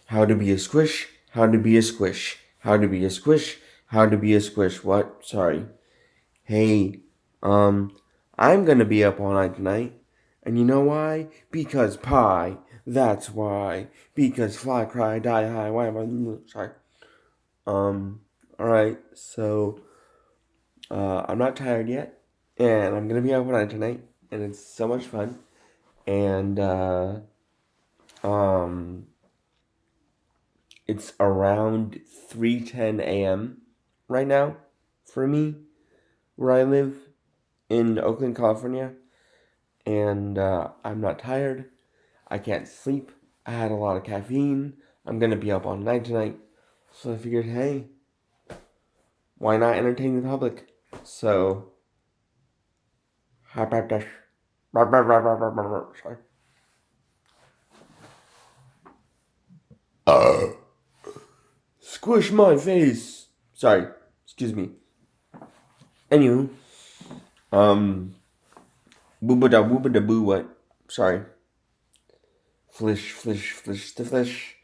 How to be a squish, how to be a squish, how to be a squish, how to be a squish. What? Sorry. Hey, um, I'm gonna be up all night tonight. And you know why? Because pie. That's why. Because fly cry, die high. Why am I? Sorry. Um, alright, so, I'm not tired yet. And I'm gonna be up all night tonight. And it's so much fun. And, um, it's around 3:10 a.m. right now for me, where I live in Oakland, California. And I'm not tired. I can't sleep. I had a lot of caffeine. I'm gonna be up all night tonight. So I figured, hey, why not entertain the public? So, how about that? Sorry. Squish my face. Sorry. Excuse me. Anywho, um, booba da booba da boo what? Sorry. Flish, flish, flish, the flish.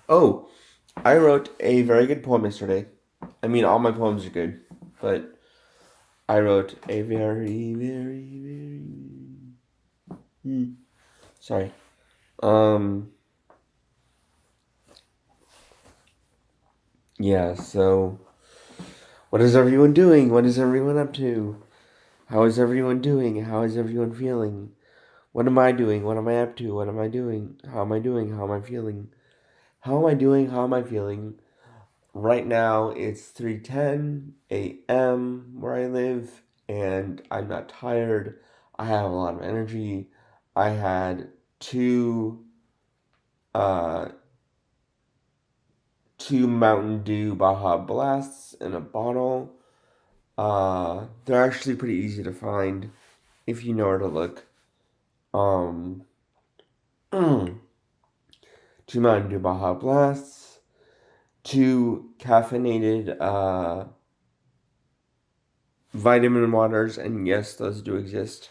Oh, I wrote a very good poem yesterday. I mean, all my poems are good, but I wrote a very, very, sorry. Um, yeah, so what is everyone doing? What is everyone up to? How is everyone doing? How is everyone feeling? What am I doing? What am I up to? What am I doing? How am I doing? How am I feeling? How am I doing? How am I feeling? Right now it's 3:10 a.m. where I live and I'm not tired. I have a lot of energy. I had uh two Mountain Dew Baja Blasts in a bottle. They're actually pretty easy to find if you know where to look. Um, two Mountain Dew Baja Blasts, two caffeinated vitamin waters, and yes, those do exist.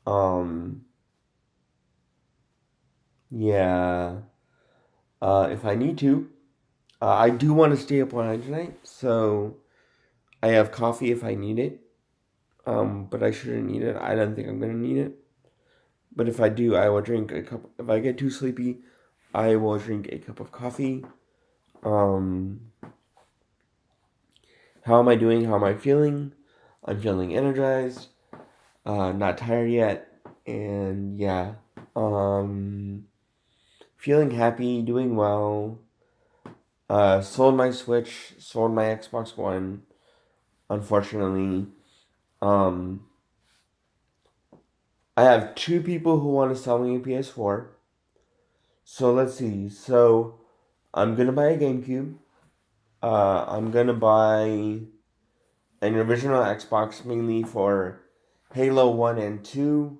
Um, yeah. If I need to, I do want to stay up all night tonight, so I have coffee if I need it. But I shouldn't need it. I don't think I'm gonna need it. But if I do, I will drink a cup. If I get too sleepy, I will drink a cup of coffee. Um, how am I doing? How am I feeling? I'm feeling energized. Not tired yet, and yeah. Um, feeling happy, doing well. Sold my Switch, sold my Xbox One. Unfortunately, um, I have two people who want to sell me a PS4. So let's see. So I'm gonna buy a GameCube. I'm gonna buy an original Xbox mainly for Halo 1 and 2.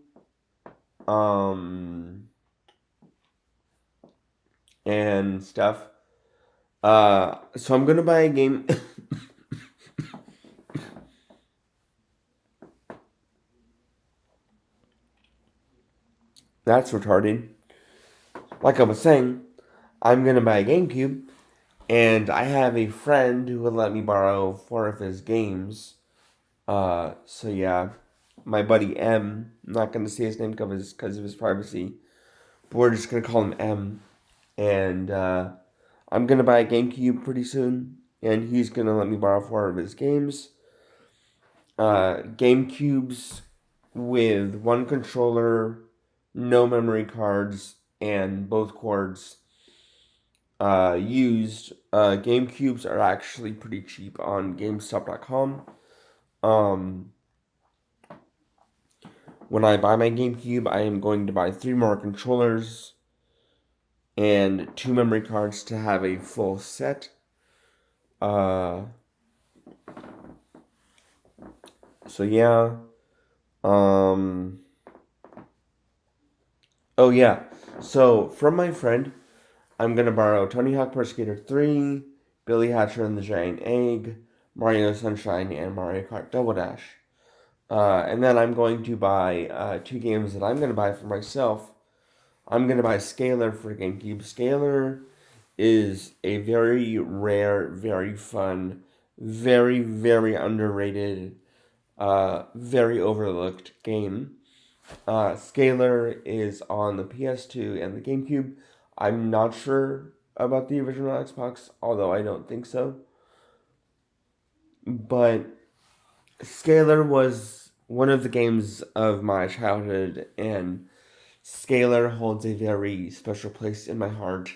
Um, and stuff. So I'm gonna buy a game. That's retarded. Like I was saying, I'm gonna buy a GameCube, and I have a friend who would let me borrow four of his games. So yeah, my buddy M. I'm not gonna say his name because of his privacy, but we're just gonna call him M. And I'm gonna buy a GameCube pretty soon, and he's gonna let me borrow four of his games. GameCubes with one controller, no memory cards, and both cords used. GameCubes are actually pretty cheap on GameStop.com. Um, when I buy my GameCube, I am going to buy three more controllers and two memory cards to have a full set. Uh, so yeah. Um, oh yeah. So from my friend, I'm gonna borrow Tony Hawk Pro Skater 3, Billy Hatcher and the Giant Egg, Mario Sunshine, and Mario Kart Double Dash. And then I'm going to buy two games that I'm going to buy for myself. I'm going to buy Scalar for GameCube. Scalar is a very rare, very fun, very, very underrated, very overlooked game. Scalar is on the PS2 and the GameCube. I'm not sure about the original Xbox, although I don't think so. But Scalar was one of the games of my childhood, and Scalar holds a very special place in my heart.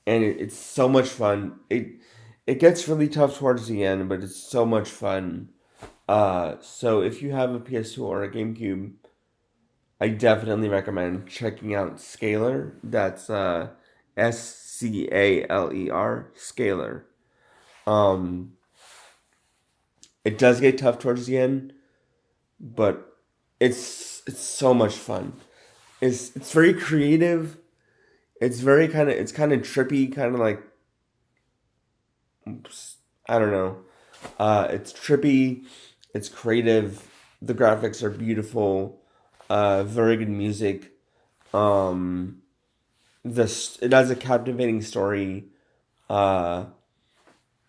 And it's so much fun. It gets really tough towards the end, but it's so much fun. So if you have a PS2 or a GameCube, I definitely recommend checking out Scalar. That's Scaler, Scalar. Um, it does get tough towards the end, but it's so much fun. It's very creative. It's very it's kind of trippy, kind of like I don't know. It's trippy. It's creative. The graphics are beautiful. Very good music. Um, this it has a captivating story. Uh,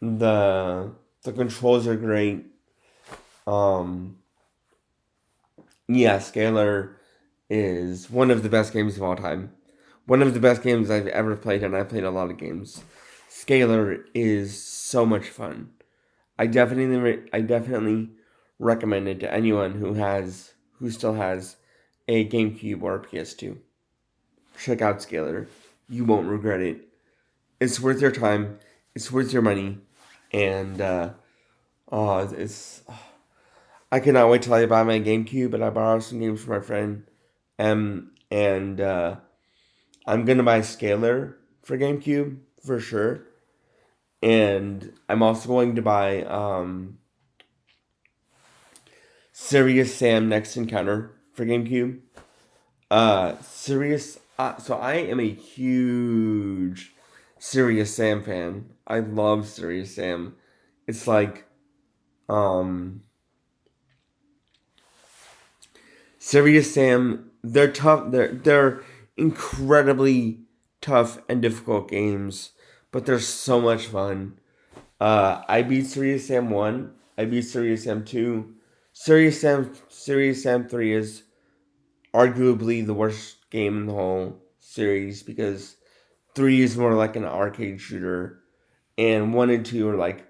the the controls are great. Um, yeah, Scalar is one of the best games of all time. One of the best games I've ever played, and I've played a lot of games. Scalar is so much fun. I definitely recommend it to anyone who still has a GameCube or a PS2. Check out Scalar. You won't regret it. It's worth your time. It's worth your money, and it's. I cannot wait till I buy my GameCube and I borrow some games from my friend M, and I'm gonna buy Scalar for GameCube for sure, and I'm also going to buy Serious Sam Next Encounter for GameCube. Serious. So I am a huge Serious Sam fan. I love Serious Sam. It's like um, Serious Sam. They're tough. They're incredibly tough and difficult games, but they're so much fun. I beat Serious Sam 1. I beat Serious Sam 2. Serious Sam 3 is arguably the worst game in the whole series because 3 is more like an arcade shooter, and 1 and 2 are like,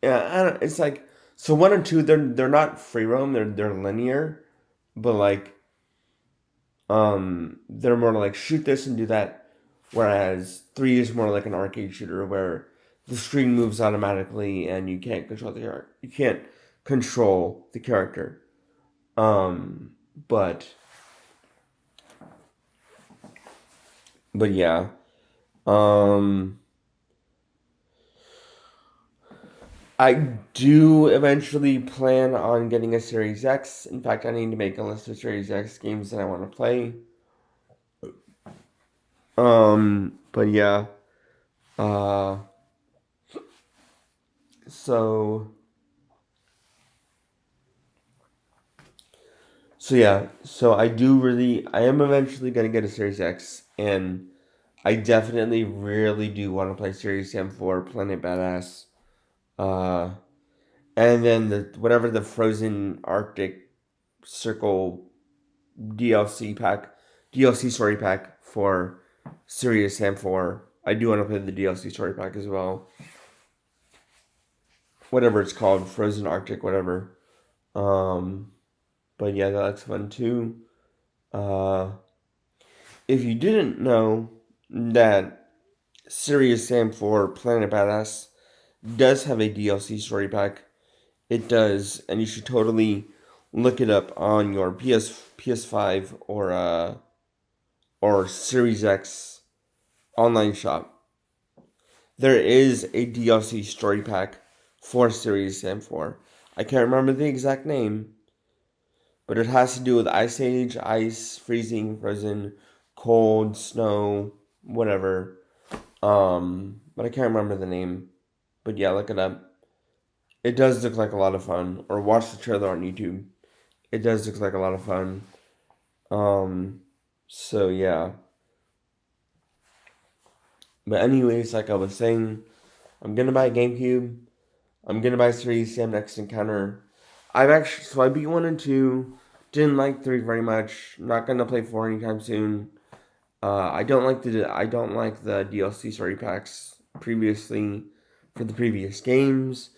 yeah, I don't, it's like, so 1 and 2, they're not free roam, they're linear, but like, they're more like shoot this and do that, whereas 3 is more like an arcade shooter where the screen moves automatically and you can't control the character. Um, but but yeah. Um, I do eventually plan on getting a Series X. In fact, I need to make a list of Series X games that I want to play. But yeah. Uh, so yeah. So I am eventually gonna get a Series X, and I definitely really do want to play Series Sam 4 Planet Badass. Uh, and then whatever the Frozen Arctic Circle DLC pack, DLC story pack for Serious Sam 4. I do want to play the DLC story pack as well. Whatever it's called, Frozen Arctic, whatever. Um, but yeah, that's fun too. Uh, if you didn't know that Serious Sam 4 Planet Badass does have a DLC story pack, it does, and you should totally look it up on your PS5 or Series X online shop. There is a DLC story pack for Series Sam 4. I can't remember the exact name, but it has to do with Ice Age, ice, freezing, frozen, cold, snow, whatever. But I can't remember the name. But yeah, look it up. It does look like a lot of fun. Or watch the trailer on YouTube. It does look like a lot of fun. Um, so yeah. But anyways, like I was saying, I'm gonna buy a GameCube. I'm gonna buy Series Sam Next Encounter. I beat 1 and 2. Didn't like 3 very much. Not gonna play 4 anytime soon. I don't like the DLC story packs previously for the previous games.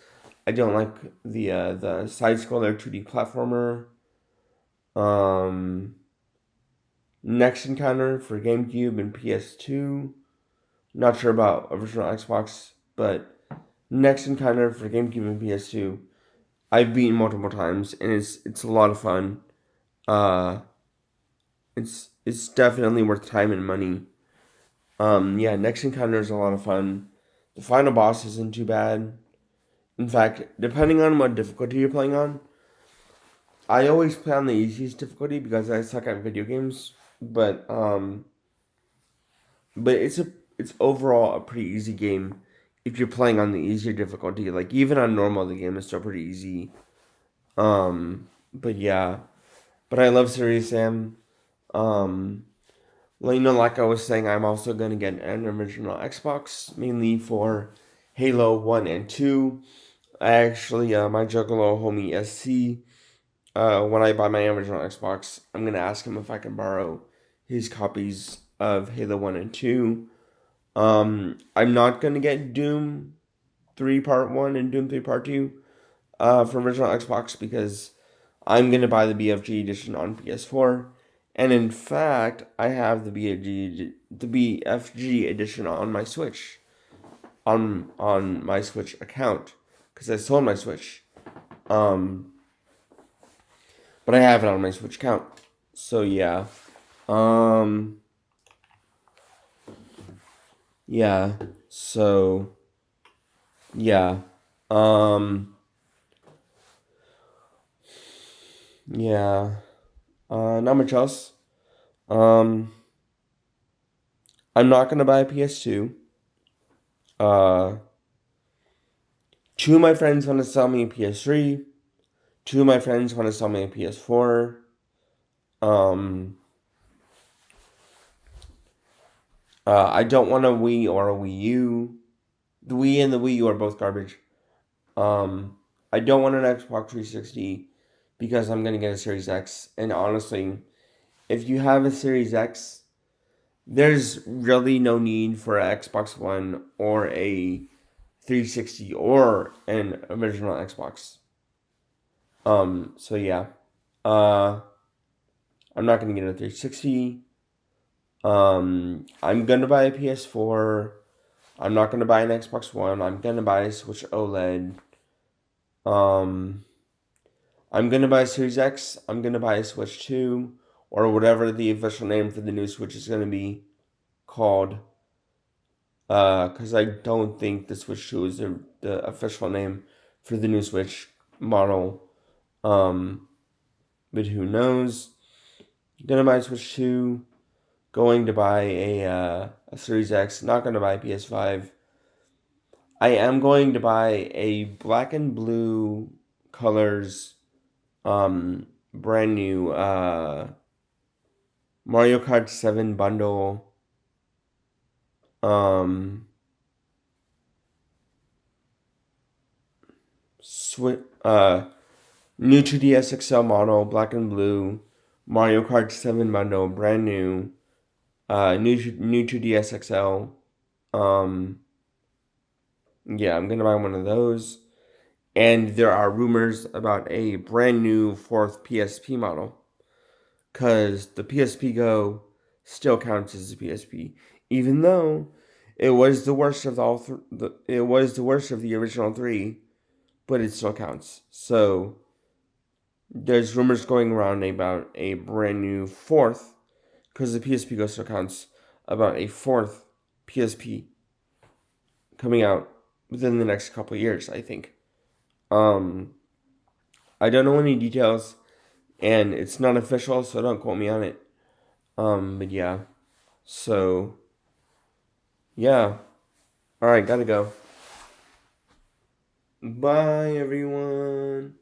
I don't like the side scroller 2D platformer. Next Encounter for GameCube and PS2. Not sure about original Xbox, but Next Encounter for GameCube and PS2. I've beaten multiple times, and it's a lot of fun. Uh, it's definitely worth time and money. Yeah, Next Encounter is a lot of fun. The final boss isn't too bad. In fact, depending on what difficulty you're playing on, I always play on the easiest difficulty because I suck at video games. But it's overall a pretty easy game if you're playing on the easier difficulty. Like even on normal, the game is still pretty easy. But yeah, but I love Serious Sam. Um, well, like I was saying, I'm also gonna get an original Xbox mainly for Halo 1 and 2. I actually, my Juggalo homie SC, when I buy my original Xbox, I'm gonna ask him if I can borrow his copies of Halo 1 and 2. I'm not gonna get Doom 3 Part 1 and Doom 3 Part 2 for original Xbox because I'm gonna buy the BFG edition on PS4. And in fact, I have the BFG edition on my Switch, on my Switch account, because I sold my Switch. Um, but I have it on my Switch account. So yeah. Um, yeah. So yeah. Um, yeah. Not much else. Um, I'm not gonna buy a PS2. Uh, Two of my friends want to sell me a PS3. Two of my friends want to sell me a PS4. Um, I don't want a Wii or a Wii U. The Wii and the Wii U are both garbage. I don't want an Xbox 360 because I'm gonna get a Series X. And honestly, if you have a Series X, there's really no need for an Xbox One or a 360 or an original Xbox. So yeah. Uh, I'm not gonna get a 360. I'm gonna buy a PS4. I'm not gonna buy an Xbox One. I'm gonna buy a Switch OLED. Um, I'm gonna buy a Series X. I'm gonna buy a Switch 2, or whatever the official name for the new Switch is gonna be called. Because I don't think the Switch 2 is the official name for the new Switch model. Um, but who knows? Gonna buy a Switch 2. Going to buy a Series X. Not gonna buy a PS5. I am going to buy a black and blue colors, brand new Mario Kart 7 bundle. Um, New 2DS XL model, black and blue, Mario Kart 7 bundle, brand new. New 2DS XL. Yeah, I'm gonna buy one of those. And there are rumors about a brand new fourth PSP model, cause the PSP Go still counts as a PSP, even though it was the worst of it was the worst of the original three, but it still counts. So there's rumors going around about a brand new fourth, because the PSP Go still counts, about a fourth PSP coming out within the next couple of years, I think. I don't know any details, and it's not official, so don't quote me on it. But yeah. So, yeah. Alright, gotta go. Bye, everyone.